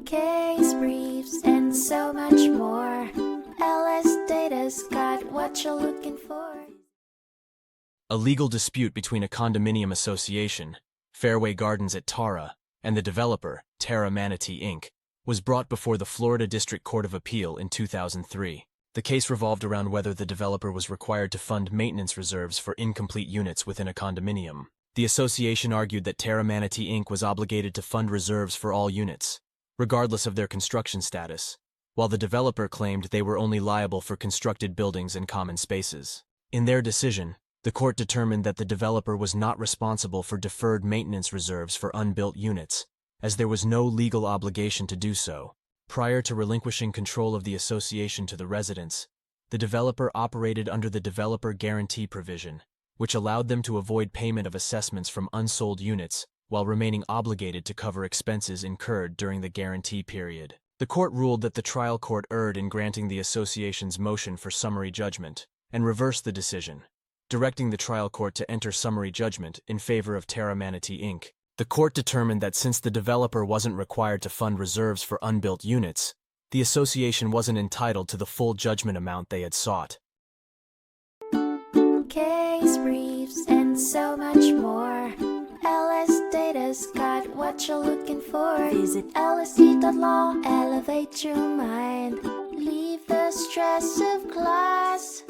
case briefs, and so much more. LSData's got what you're looking for. A legal dispute between a condominium association, Fairway Gardens at Tara, and the developer, Terra Manatee Inc., was brought before the Florida District Court of Appeal in 2003. The case revolved around whether the developer was required to fund maintenance reserves for incomplete units within a condominium. The association argued that Terra Manatee Inc. was obligated to fund reserves for all units, regardless of their construction status, while the developer claimed they were only liable for constructed buildings and common spaces. In their decision, the court determined that the developer was not responsible for deferred maintenance reserves for unbuilt units, as there was no legal obligation to do so. Prior to relinquishing control of the association to the residents, the developer operated under the developer guarantee provision, which allowed them to avoid payment of assessments from unsold units while remaining obligated to cover expenses incurred during the guarantee period. The court ruled that the trial court erred in granting the association's motion for summary judgment and reversed the decision, directing the trial court to enter summary judgment in favor of Terra Manatee Inc. The court determined that since the developer wasn't required to fund reserves for unbuilt units, the association wasn't entitled to the full judgment amount they had sought. Case briefs, and so much more. LSData's got what you're looking for. Visit lsd.law, elevate your mind. Leave the stress of class.